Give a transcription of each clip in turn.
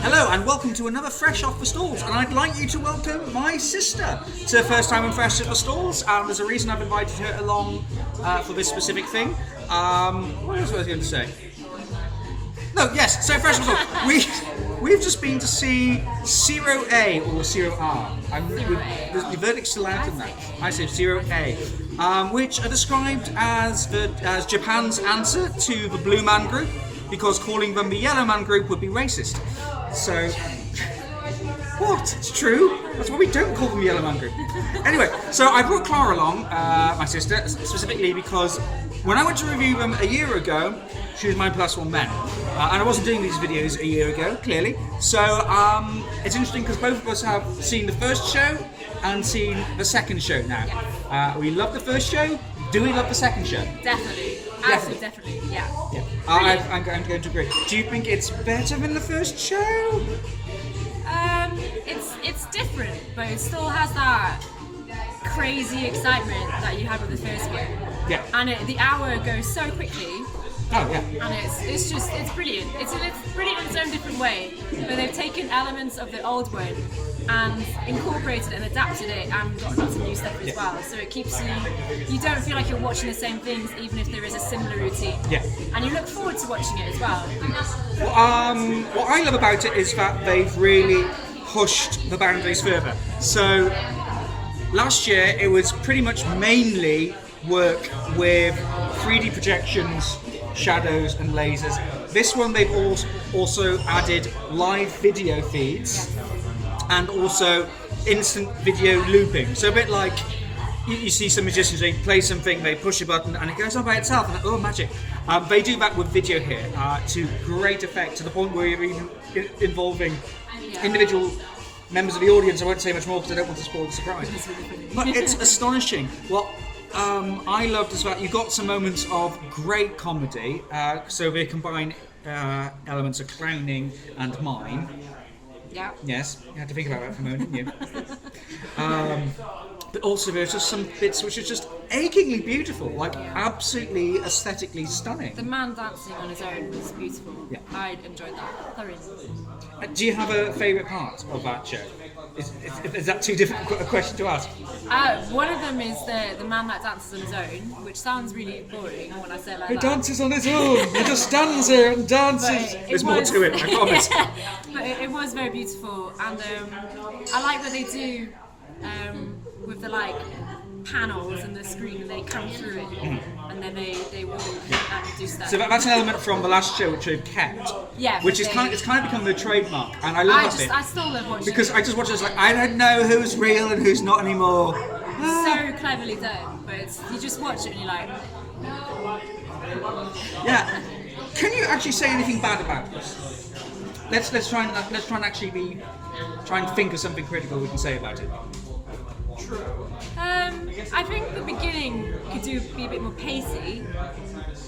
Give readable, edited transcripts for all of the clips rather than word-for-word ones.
Hello and welcome to another Fresh Off the Stalls, and I'd like you to welcome my sister to the first time on Fresh Off the Stalls. There's a reason I've invited her along for this specific thing. What else was I going to say? No, yes, so Fresh Off the Stalls. We've just been to see Siro-A or Siro-A. The verdict's still out on that. I say Siro-A, which are described as Japan's answer to the Blue Man Group, because calling them the Yellow Man Group would be racist. So, what? It's true. That's why we don't call them Yellow Man Group. Anyway, so I brought Clara along, my sister, specifically because when I went to review them a year ago, she was my plus one man. And I wasn't doing these videos a year ago, clearly. So, it's interesting because both of us have seen the first show and seen the second show now. We love the first show. Do we love the second show? Definitely. Absolutely, definitely, yeah. I'm going to agree. Do you think it's better than the first show? It's different, but it still has that crazy excitement that you had with the first one. Yeah. And the hour goes so quickly. Oh yeah. And it's brilliant. It's brilliant in its own different way. But they've taken elements of the old one and incorporated it and adapted it and got lots of new stuff as well. So it keeps you don't feel like you're watching the same things even if there is a similar routine. Yeah. And you look forward to watching it as well. What I love about it is that they've really pushed the boundaries further. So last year it was pretty much mainly work with 3D projections, shadows and lasers. This one they've also added live video feeds and also instant video looping. So a bit like you see some magicians, they play something, they push a button and it goes on by itself and oh, magic. They do that with video here to great effect, to the point where you're even involving individual members of the audience. I won't say much more because I don't want to spoil the surprise. But it's astonishing. What I loved is that you got some moments of great comedy, so they combine elements of clowning and mime. Yeah. Yes, you had to think about that for a moment, didn't you? But also there's just some bits which are just achingly beautiful, like absolutely aesthetically stunning. The man dancing on his own was beautiful. Yeah. I enjoyed that thoroughly. Do you have a favourite part of that show? Is that too difficult a question to ask? One of them is the man that dances on his own, which sounds really boring when I say it like He that. dances on his own. He just stands there and dances. There's more to it, I promise. But it was very beautiful, and I like what they do with the panels and the screen, and they come through it, and then they walk and do stuff. So that's an element from the last show which they've kept. Yeah. Which is kind of become the trademark, and I love it. I still love watching because it. I just watch it, I don't know who's real and who's not anymore. So cleverly done, but you just watch it and you're like, yeah. Can you actually say anything bad about this? Let's try and actually try and think of something critical we can say about it. I think the beginning could be a bit more pacey,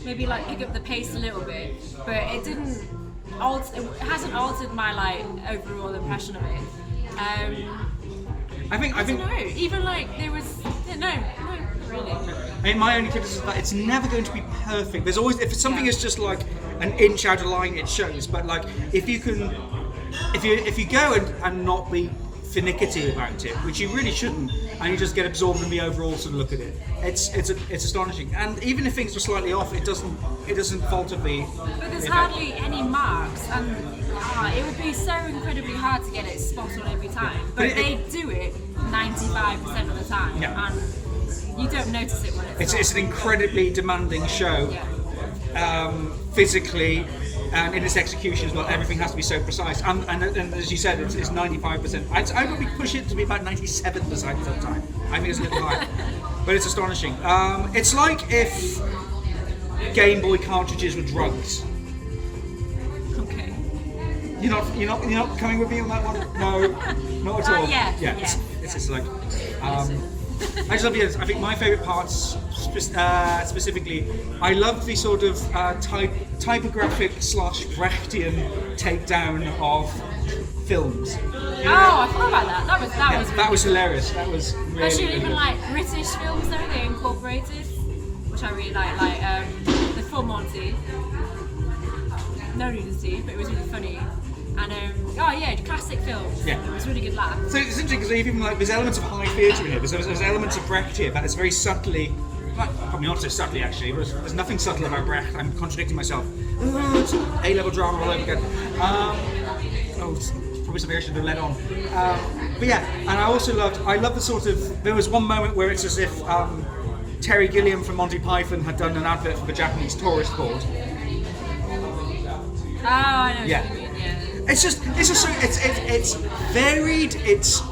maybe pick up the pace a little bit, but it didn't. It hasn't altered my overall impression of it. I don't know. Even there was no, really. I mean, my only criticism is that it's never going to be perfect. There's always, if something is just an inch out of line, it shows. But if you go and not be finicky about it, which you really shouldn't, and you just get absorbed in the overall sort of look at it, it's astonishing. And even if things are slightly off, it doesn't falter the. But there's hardly any marks, and it would be so incredibly hard to get it spot on every time. But they do it 95% of the time, and you don't notice it when it's an incredibly demanding show, physically. And in its execution as well, everything has to be so precise. And as you said, it's 95%. I'd probably push it to be about 97% of the time. I think it's a little higher. But it's astonishing. It's like if Game Boy cartridges were drugs. Okay. You're not coming with me on that one? No, not at all. Yeah. It's just like. I just love the. I think my favourite parts specifically, I love the sort of typographic / Brechtian takedown of films. I forgot about that. That was hilarious. That was really. Especially even British films though, they incorporated, which I really like the Full Monty. No nudity, but it was really funny. And fantastic film. Yeah. It was a really good laugh. So it's interesting because even like there's elements of high theatre in here. There's elements of Brecht here, but it's very subtly. Well, probably not so subtly actually, but there's nothing subtle about Brecht. I'm contradicting myself. It's A-level drama all over again. It's probably something I should have led on. But yeah, and I love the sort of, there was one moment where it's as if Terry Gilliam from Monty Python had done an advert for the Japanese tourist board. Oh, I know what you mean, yeah. It's varied, it's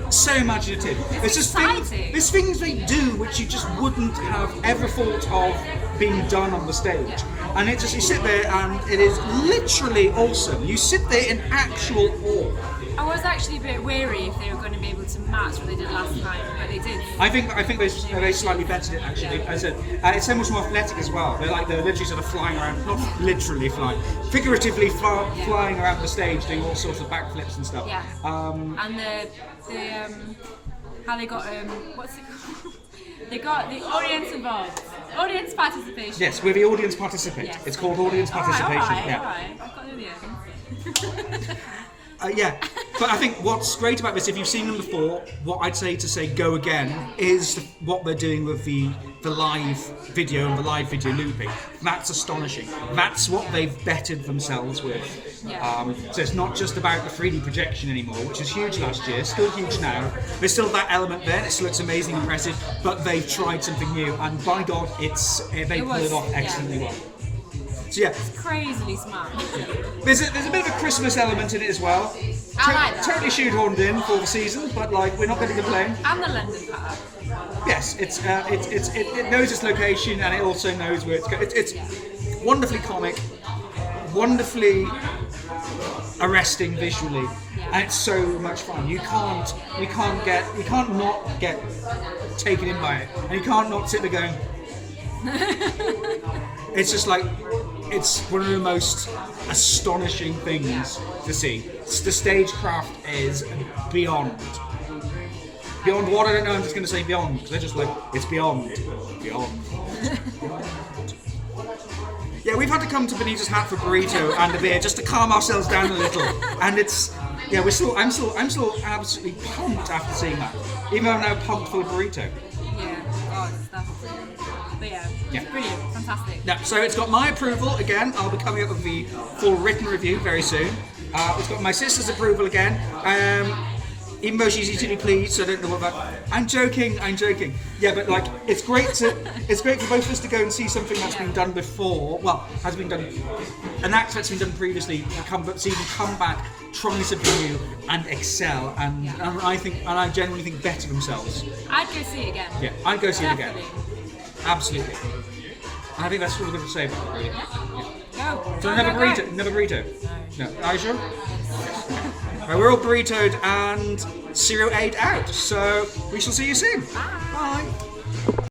so imaginative. There's things they do which you just wouldn't have ever thought of being done on the stage. And you sit there and it is literally awesome. You sit there in actual awe. I was actually a bit wary if they were going to be able to match what they did last time, but they did. I think they slightly bettered it actually. Yeah. As I said, it's so much more athletic as well. They're literally sort of flying around, not literally flying, figuratively flying around the stage, doing all sorts of backflips and stuff. Yeah. And the how they got what's it called? They got the audience involved. Audience participation. Yes, where the audience participate. Yes. It's called audience participation. Alright. I've got the end. Yeah, but I think what's great about this, if you've seen them before, what I'd say to say go again is what they're doing with the live video and the live video looping. That's astonishing. That's what they've bettered themselves with. Yeah. So it's not just about the 3D projection anymore, which was huge last year, still huge now. There's still that element there, it still looks amazing, impressive, but they've tried something new, and by God, they pull it off excellently well. So yeah, Crazily smart. there's a bit of a Christmas element in it as well. I like that. Totally shoehorned in for the season, but we're not going to complain. And the London part. Yes, it knows its location and it also knows where it's going. It's wonderfully comic, wonderfully arresting visually, and it's so much fun. You can't not get taken in by it, and you can't not sit there going. It's just it's one of the most astonishing things to see. The stagecraft is beyond what I don't know. I'm just going to say beyond because they're just it's beyond. Yeah, we've had to come to Benita's Hat for burrito and a beer just to calm ourselves down a little, and I'm still absolutely pumped after seeing that. Even though I'm now pumped for the burrito. Yeah, stuff. But it's brilliant, fantastic. Yeah, so it's got my approval again. I'll be coming up with the full written review very soon. It's got my sister's approval again. Even though she's easily pleased, so I don't know what that. I'm joking. Yeah, but it's great for both of us to go and see something that's been done before. Well, has been done, an act that's been done previously. So you can come back, try something new, and excel. And I genuinely think better themselves. I'd go see it again. Yeah, I'd go see Definitely. it again. Absolutely. And I think that's all we're going to say about it, really. Go. So another burrito? No. Are you sure? Right, we're all burritoed and Siro-A'd out, so we shall see you soon. Bye.